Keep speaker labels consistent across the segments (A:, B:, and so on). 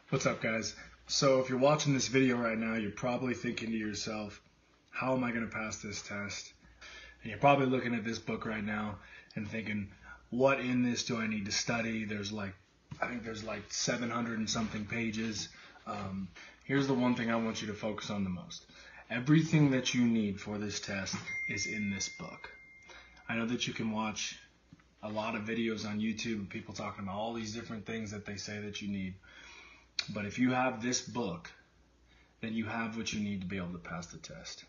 A: What's up, guys? So if you're watching this video right now, you're probably thinking to yourself, how am I going to pass this test? And you're probably looking at this book right now and thinking, what in this do I need to study? I think there's like 700 and something pages. Here's the one thing I want you to focus on the most. Everything that you need for this test is in this book. I know that you can watch a lot of videos on YouTube of people talking about all these different things that they say that you need. But if you have this book, then you have what you need to be able to pass the test.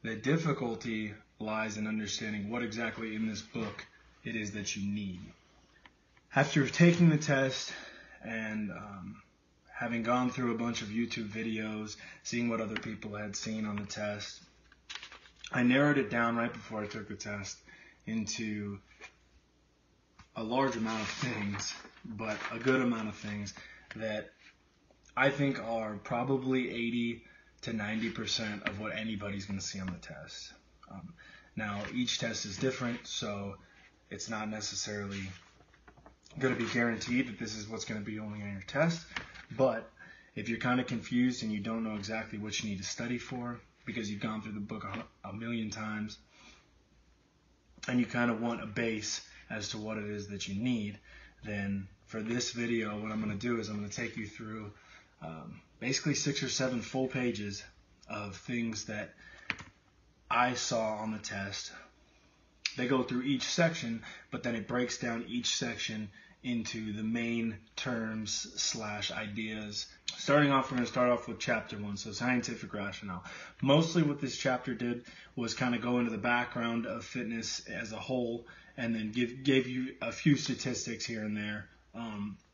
A: The difficulty lies in understanding what exactly in this book it is that you need. After taking the test and having gone through a bunch of YouTube videos, seeing what other people had seen on the test, I narrowed it down right before I took the test into a large amount of things, but a good amount of things that I think are probably 80 to 90% of what anybody's going to see on the test. Now, each test is different, so it's not necessarily going to be guaranteed that this is what's going to be only on your test. But if you're kind of confused and you don't know exactly what you need to study for because you've gone through the book a million times and you kind of want a base as to what it is that you need, then for this video, what I'm going to do is I'm going to take you through basically 6 or 7 full pages of things that I saw on the test. They go through each section, but then it breaks down each section into the main terms / ideas. Starting off, we're going to start off with chapter 1, so scientific rationale. Mostly what this chapter did was kind of go into the background of fitness as a whole, and then gave you a few statistics here and there.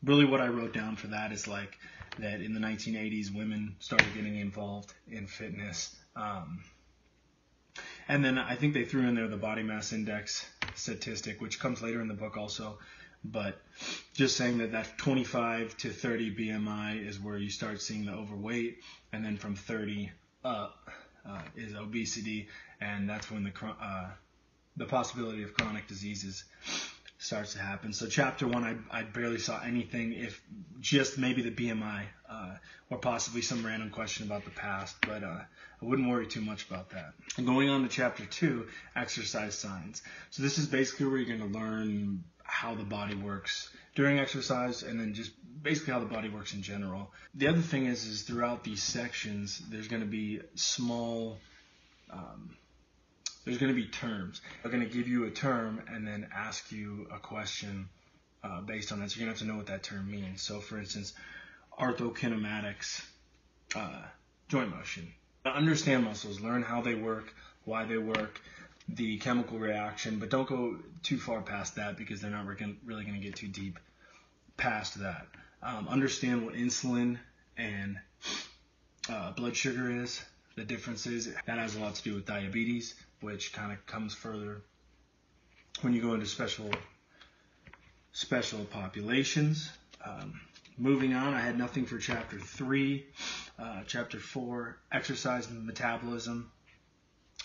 A: Really what I wrote down for that is like that in the 1980s, women started getting involved in fitness. And then I think they threw in there the body mass index statistic, which comes later in the book also. But just saying that 25 to 30 BMI is where you start seeing the overweight, and then from 30 up is obesity, and that's when the possibility of chronic diseases starts to happen. So chapter 1, I barely saw anything, if just maybe the BMI or possibly some random question about the past, but I wouldn't worry too much about that. And going on to chapter 2, exercise science. So this is basically where you're going to learn how the body works during exercise, and then just basically how the body works in general. The other thing is throughout these sections, there's going to be there's going to be terms. They're going to give you a term and then ask you a question based on that. So you're going to have to know what that term means. So for instance, arthrokinematics, joint motion. Understand muscles, learn how they work, why they work, the chemical reaction, but don't go too far past that because they're not really going to get too deep past that. Understand what insulin and blood sugar is, the differences. That has a lot to do with diabetes, which kind of comes further when you go into special populations. Moving on, I had nothing for chapter 3. Chapter 4, exercise and metabolism.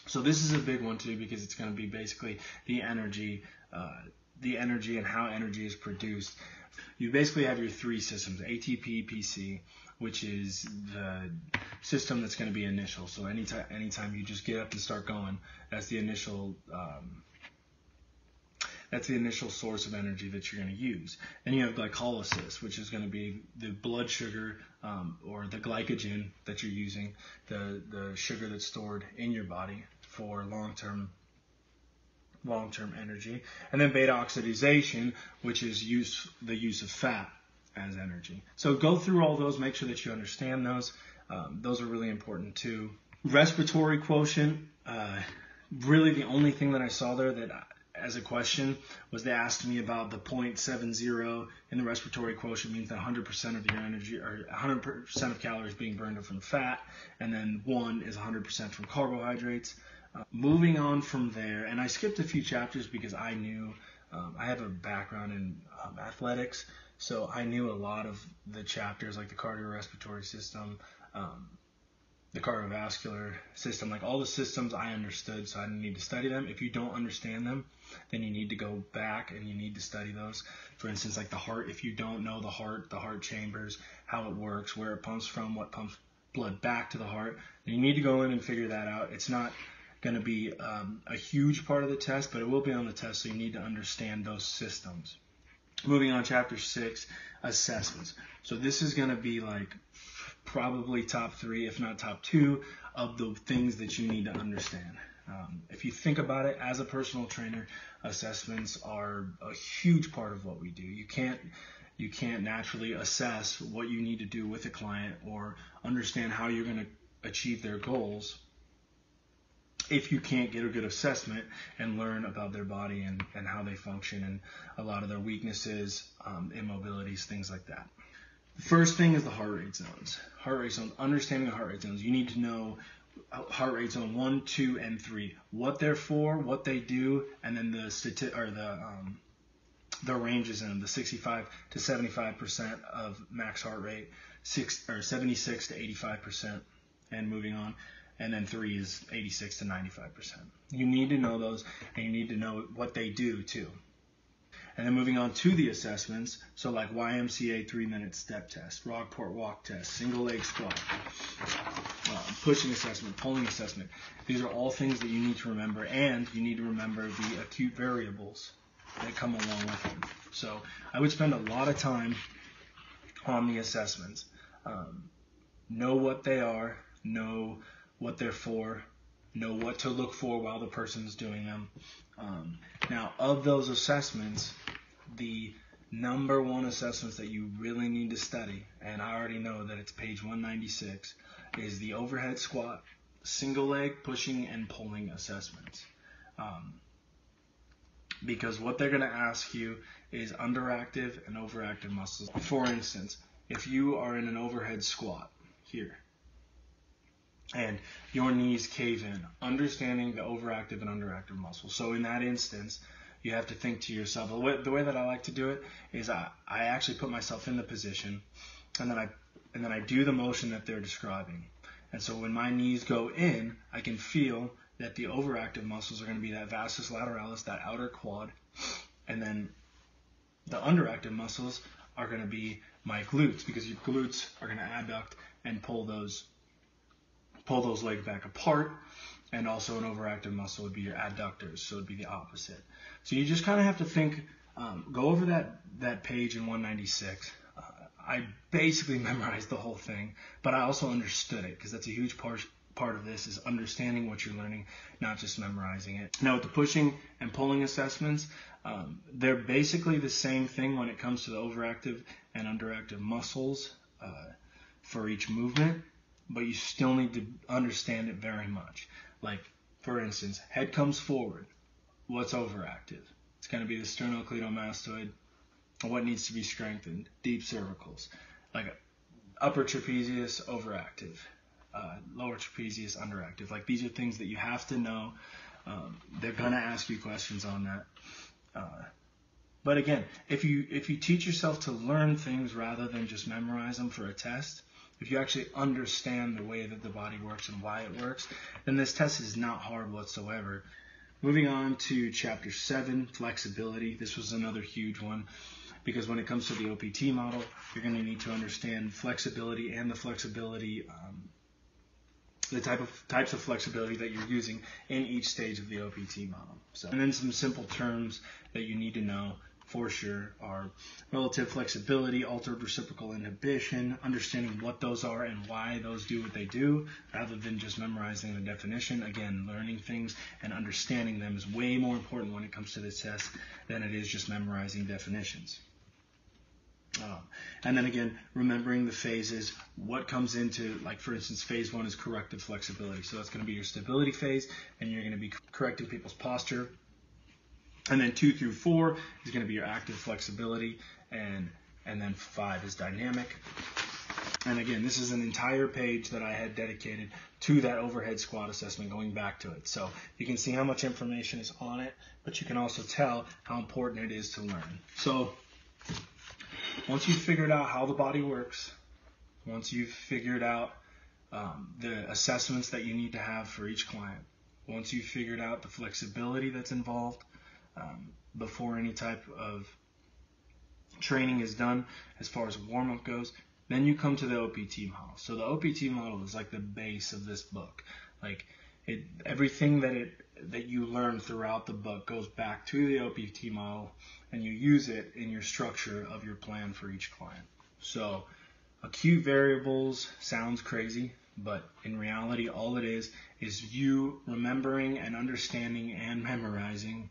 A: So this is a big one too because it's going to be basically the energy and how energy is produced. You basically have your 3 systems, ATP, PC, which is the system that's going to be initial. So anytime you just get up and start going, that's the initial source of energy that you're going to use. Then you have glycolysis, which is going to be the blood sugar or the glycogen that you're using, the sugar that's stored in your body for long-term energy. And then beta oxidation, which is the use of fat as energy. So go through all those, make sure that you understand those. Those are really important too. Respiratory quotient, really the only thing that I saw there that as a question was they asked me about the 0.70 in the respiratory quotient means that 100% of your energy or 100% of calories being burned are from fat, and then 1 is 100% from carbohydrates. Moving on from there, and I skipped a few chapters because I knew I have a background in athletics, so I knew a lot of the chapters like the cardiorespiratory system, the cardiovascular system, like all the systems I understood, so I didn't need to study them. If you don't understand them, then you need to go back and you need to study those. For instance, like the heart, if you don't know the heart chambers, how it works, where it pumps from, what pumps blood back to the heart, then you need to go in and figure that out. It's not going to be a huge part of the test, but it will be on the test, so you need to understand those systems. Moving on, chapter 6, assessments. So this is going to be like probably top 3, if not top 2, of the things that you need to understand. If you think about it, as a personal trainer, assessments are a huge part of what we do. You can't naturally assess what you need to do with a client or understand how you're going to achieve their goals if you can't get a good assessment and learn about their body and how they function and a lot of their weaknesses, immobilities, things like that. The first thing is the heart rate zones. Heart rate zones, understanding the heart rate zones. You need to know heart rate zone 1, 2, and 3, what they're for, what they do, and then the ranges in them, the 65 to 75% of max heart rate, 76 to 85%, and moving on. And then 3 is 86 to 95%. You need to know those, and you need to know what they do too. And then moving on to the assessments, so like YMCA 3-minute step test, Rockport walk test, single leg squat, pushing assessment, pulling assessment. These are all things that you need to remember, and you need to remember the acute variables that come along with them. So I would spend a lot of time on the assessments. Know what they are, know what they're for, know what to look for while the person's doing them. Now, of those assessments, the number one assessments that you really need to study, and I already know that it's page 196, is the overhead squat, single leg pushing and pulling assessments. Because what they're going to ask you is underactive and overactive muscles. For instance, if you are in an overhead squat here, and your knees cave in, understanding the overactive and underactive muscles. So in that instance, you have to think to yourself, the way that I like to do it is I actually put myself in the position, and then I do the motion that they're describing. And so when my knees go in, I can feel that the overactive muscles are going to be that vastus lateralis, that outer quad, and then the underactive muscles are going to be my glutes, because your glutes are going to adduct and pull those legs back apart, and also an overactive muscle would be your adductors, so it would be the opposite. So you just kind of have to think, go over that page in 196. I basically memorized the whole thing, but I also understood it, because that's a huge part of this is understanding what you're learning, not just memorizing it. Now with the pushing and pulling assessments, they're basically the same thing when it comes to the overactive and underactive muscles for each movement, but you still need to understand it very much. Like, for instance, head comes forward. What's overactive? It's going to be the sternocleidomastoid. What needs to be strengthened? Deep cervicals. Like upper trapezius, overactive. Lower trapezius, underactive. Like, these are things that you have to know. They're going to ask you questions on that. But again, if you teach yourself to learn things rather than just memorize them for a test, if you actually understand the way that the body works and why it works, then this test is not hard whatsoever. Moving on to chapter 7, flexibility. This was another huge one, because when it comes to the OPT model, you're going to need to understand flexibility and the flexibility, the types of flexibility that you're using in each stage of the OPT model. So, and then some simple terms that you need to know for sure are relative flexibility, altered reciprocal inhibition, understanding what those are and why those do what they do, rather than just memorizing the definition. Again, learning things and understanding them is way more important when it comes to this test than it is just memorizing definitions. And then again, remembering the phases, what comes into, like for instance, phase 1 is corrective flexibility. So that's going to be your stability phase, and you're going to be correcting people's posture. And then 2 through 4 is going to be your active flexibility, and then 5 is dynamic. And again, this is an entire page that I had dedicated to that overhead squat assessment, going back to it. So you can see how much information is on it, but you can also tell how important it is to learn. So once you've figured out how the body works, once you've figured out the assessments that you need to have for each client. Once you've figured out the flexibility that's involved before any type of training is done, as far as warm-up goes, then you come to the OPT model. So the OPT model is like the base of this book. Like everything that you learn throughout the book goes back to the OPT model, and you use it in your structure of your plan for each client. So acute variables sounds crazy, but in reality, all it is you remembering and understanding and memorizing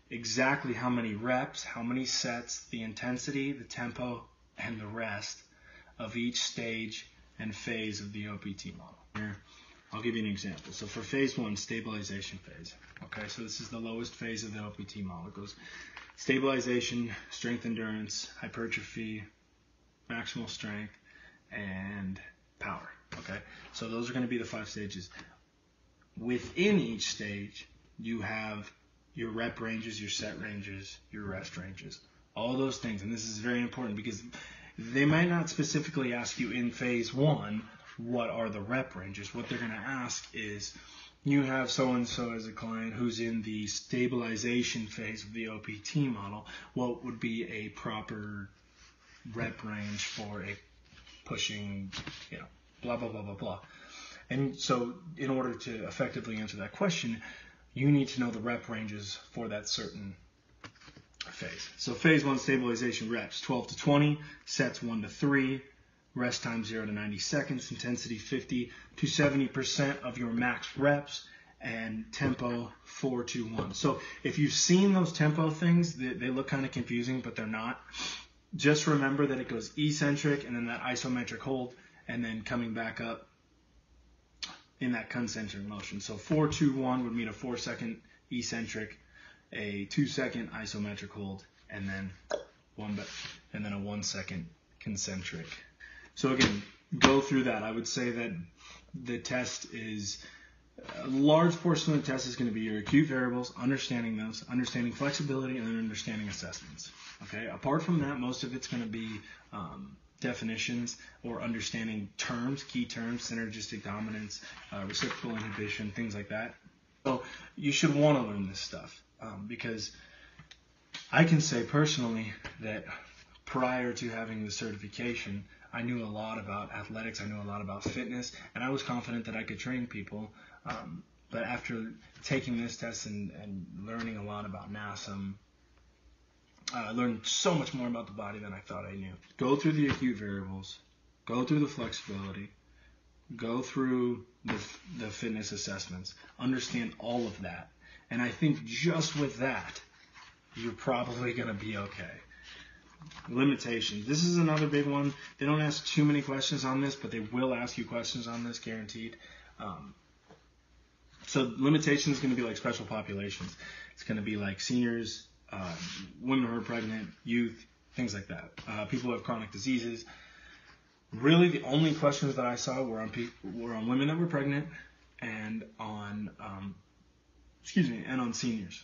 A: exactly how many reps, how many sets, the intensity, the tempo, and the rest of each stage and phase of the OPT model. Here, I'll give you an example. So for phase 1, stabilization phase. Okay, so this is the lowest phase of the OPT model. It goes stabilization, strength endurance, hypertrophy, maximal strength, and power. Okay, so those are going to be the 5 stages. Within each stage, you have your rep ranges, your set ranges, your rest ranges, all those things. And this is very important because they might not specifically ask you in phase 1 what are the rep ranges. What they're going to ask is, you have so-and-so as a client who's in the stabilization phase of the OPT model. What would be a proper rep range for a pushing, blah, blah, blah, blah, blah. And so in order to effectively answer that question, you need to know the rep ranges for that certain phase. So phase 1 stabilization reps, 12 to 20, sets 1 to 3, rest time 0 to 90 seconds, intensity 50 to 70% of your max reps, and tempo 4 to 1. So if you've seen those tempo things, they look kind of confusing, but they're not. Just remember that it goes eccentric and then that isometric hold, and then coming back up in that concentric motion. So 4 2 1 would mean a 4-second eccentric, a 2-second isometric hold, and then a 1-second concentric. So again, go through that. I would say that the test is a large portion of the test is going to be your acute variables, understanding those, understanding flexibility, and then understanding assessments. Okay. Apart from that, most of it's going to be definitions or understanding terms, key terms, synergistic dominance, reciprocal inhibition, things like that. So you should want to learn this stuff because I can say personally that prior to having the certification, I knew a lot about athletics, I knew a lot about fitness, and I was confident that I could train people. But after taking this test and learning a lot about NASM, I learned so much more about the body than I thought I knew. Go through the acute variables, go through the flexibility, go through the fitness assessments, understand all of that. And I think just with that, you're probably going to be okay. Limitations. This is another big one. They don't ask too many questions on this, but they will ask you questions on this, guaranteed. So limitations is going to be like special populations. It's going to be like seniors, women who are pregnant, youth, things like that. People who have chronic diseases. Really, the only questions that I saw were on women that were pregnant and on seniors.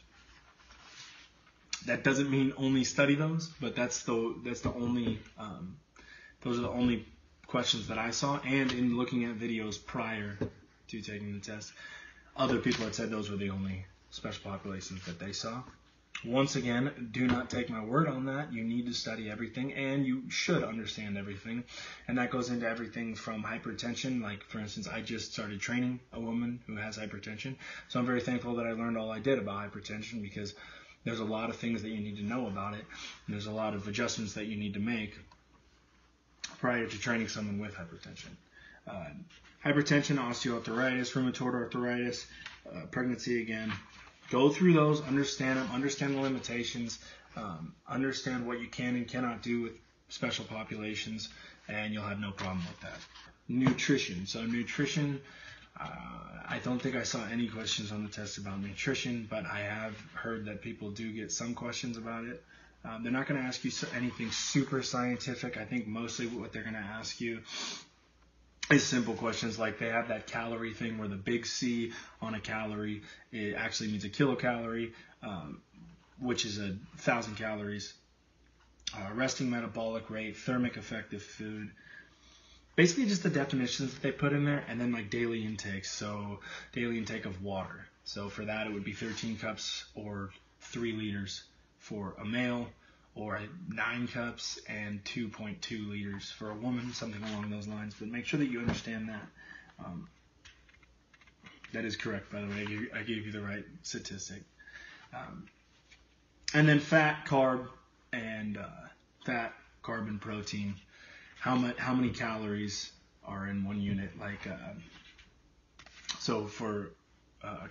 A: That doesn't mean only study those, but that's the only those are the only questions that I saw. And in looking at videos prior to taking the test, other people had said those were the only special populations that they saw. Once again, do not take my word on that. You need to study everything, and you should understand everything. And that goes into everything from hypertension. Like, for instance, I just started training a woman who has hypertension. So I'm very thankful that I learned all I did about hypertension, because there's a lot of things that you need to know about it. And there's a lot of adjustments that you need to make prior to training someone with hypertension. Hypertension, osteoarthritis, rheumatoid arthritis, pregnancy again. Go through those, understand them, understand the limitations, understand what you can and cannot do with special populations, and you'll have no problem with that. Nutrition. So nutrition, I don't think I saw any questions on the test about nutrition, but I have heard that people do get some questions about it. They're not going to ask you anything super scientific. I think mostly what they're going to ask you is simple questions like they have that calorie thing where the big C on a calorie, it actually means a kilocalorie, which is 1,000 calories. Resting metabolic rate, thermic effective food, basically just the definitions that they put in there, and then like daily intakes. So daily intake of water. So for that, it would be 13 cups or 3 liters for a male, or 9 cups and 2.2 liters for a woman, something along those lines. But make sure that you understand that. That is correct, by the way. I gave you the right statistic. And then fat, carb, and protein. How many calories are in one unit? So for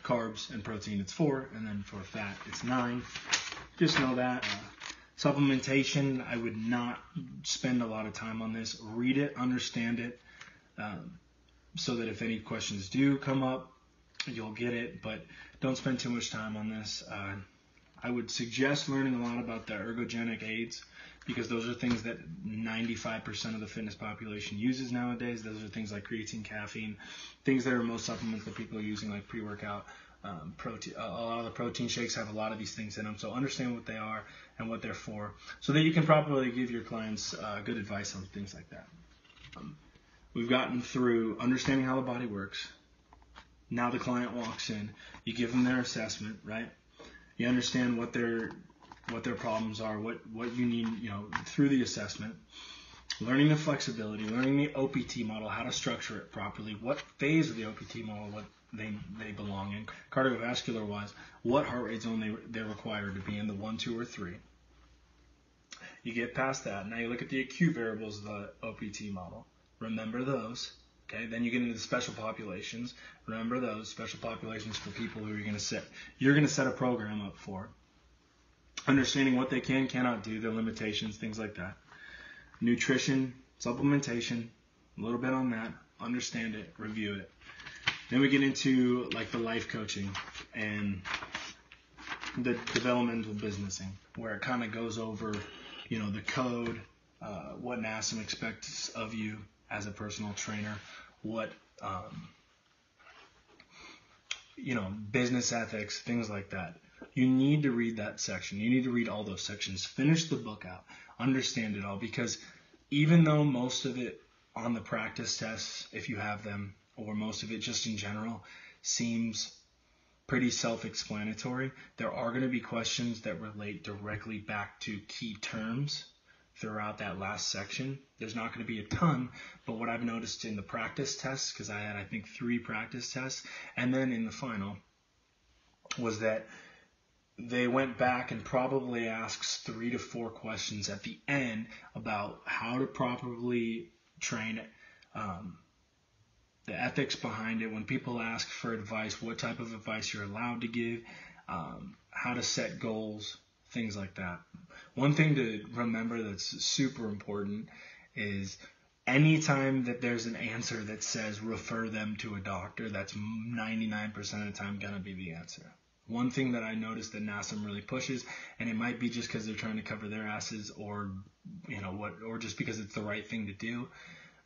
A: carbs and protein, it's 4, and then for fat, it's 9. Just know that. Supplementation, I would not spend a lot of time on this. Read it, understand it, so that if any questions do come up, you'll get it, but don't spend too much time on this. I would suggest learning a lot about the ergogenic aids, because those are things that 95% of the fitness population uses nowadays. Those are things like creatine, caffeine, things that are most supplements that people are using, like pre-workout. Protein. A lot of the protein shakes have a lot of these things in them, so understand what they are and what they're for, so that you can properly give your clients good advice on things like that. We've gotten through understanding how the body works. Now the client walks in, you give them their assessment, right? You understand what their problems are, what you need, through the assessment. Learning the flexibility, learning the OPT model, how to structure it properly, what phase of the OPT model they belong in. Cardiovascular wise, what heart rate zone they're required to be in, the 1, 2, or 3. You get past that. Now you look at the acute variables of the OPT model. Remember those. Okay, then you get into the special populations. Remember those special populations for people who you're going to set a program up for. Understanding what they cannot do, their limitations, things like that. Nutrition, supplementation, a little bit on that. Understand it, review it. Then we get into like the life coaching and the developmental businessing, where it kind of goes over, the code, what NASM expects of you as a personal trainer, what, business ethics, things like that. You need to read that section. You need to read all those sections. Finish the book out. Understand it all, because even though most of it on the practice tests, if you have them, or most of it just in general, seems pretty self-explanatory, there are going to be questions that relate directly back to key terms throughout that last section. There's not going to be a ton, but what I've noticed in the practice tests, because I had, I think, 3 practice tests, and then in the final, was that they went back and probably asked 3 to 4 questions at the end about how to properly train it, the ethics behind it, when people ask for advice, what type of advice you're allowed to give, how to set goals, things like that. One thing to remember that's super important is anytime that there's an answer that says refer them to a doctor, that's 99% of the time going to be the answer. One thing that I noticed that NASM really pushes, and it might be just because they're trying to cover their asses, or or just because it's the right thing to do,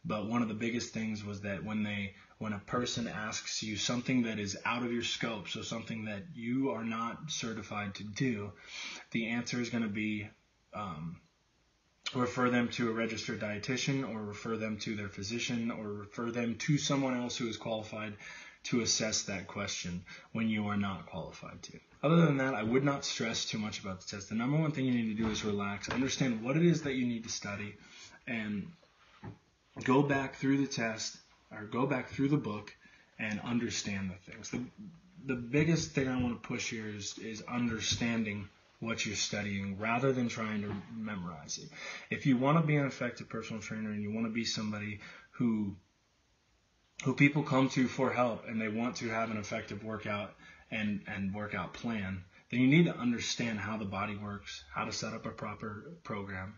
A: but one of the biggest things was that when a person asks you something that is out of your scope, so something that you are not certified to do, the answer is going to be refer them to a registered dietitian, or refer them to their physician, or refer them to someone else who is qualified to assess that question when you are not qualified to. Other than that, I would not stress too much about the test. The number one thing you need to do is relax, understand what it is that you need to study, and go back through the test, or go back through the book, and understand the things. The biggest thing I want to push here is understanding what you're studying rather than trying to memorize it. If you want to be an effective personal trainer, and you want to be somebody who people come to for help, and they want to have an effective workout and workout plan, then you need to understand how the body works, how to set up a proper program,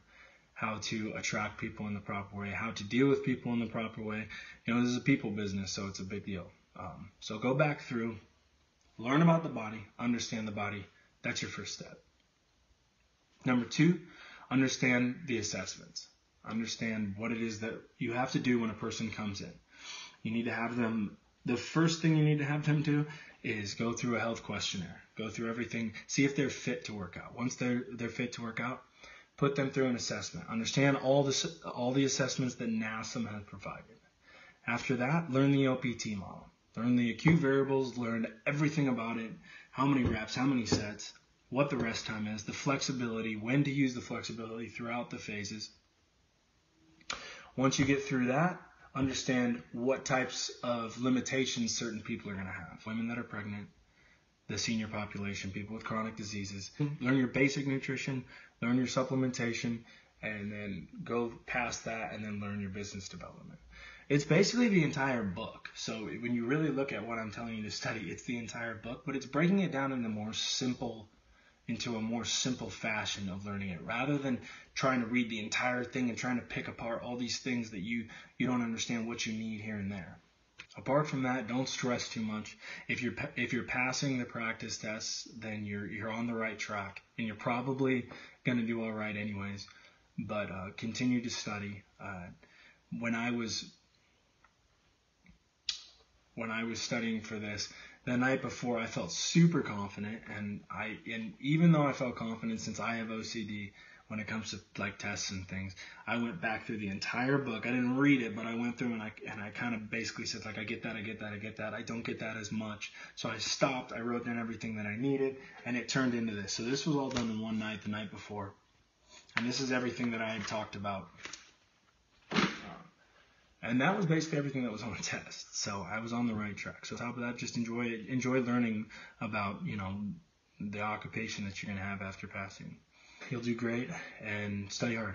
A: how to attract people in the proper way, how to deal with people in the proper way. This is a people business, so it's a big deal. So go back through, learn about the body, understand the body. That's your first step. Number 2, understand the assessments. Understand what it is that you have to do when a person comes in. You need to have them, the first thing you need to have them do is go through a health questionnaire. Go through everything, see if they're fit to work out. Once they're fit to work out, put them through an assessment. Understand all the assessments that NASM has provided. After that, learn the OPT model. Learn the acute variables, learn everything about it, how many reps, how many sets, what the rest time is, the flexibility, when to use the flexibility throughout the phases. Once you get through that, understand what types of limitations certain people are going to have. Women that are pregnant, the senior population, people with chronic diseases. Learn your basic nutrition, learn your supplementation, and then go past that and then learn your business development. It's basically the entire book. So when you really look at what I'm telling you to study, it's the entire book, but it's breaking it down into a more simple fashion of learning it, rather than trying to read the entire thing and trying to pick apart all these things that you don't understand what you need here and there. Apart from that, don't stress too much. If you're passing the practice tests, then you're on the right track, and you're probably going to do all right anyways. But continue to study. When I was studying for this, the night before, I felt super confident, and even though I felt confident, since I have OCD when it comes to like tests and things, I went back through the entire book. I didn't read it, but I went through and I kind of basically said, like, I get that. I don't get that as much. So I stopped. I wrote down everything that I needed, and it turned into this. So this was all done in one night, the night before, and this is everything that I had talked about. And that was basically everything that was on the test. So I was on the right track. So on top of that, just enjoy learning about, the occupation that you're going to have after passing. You'll do great, and study hard.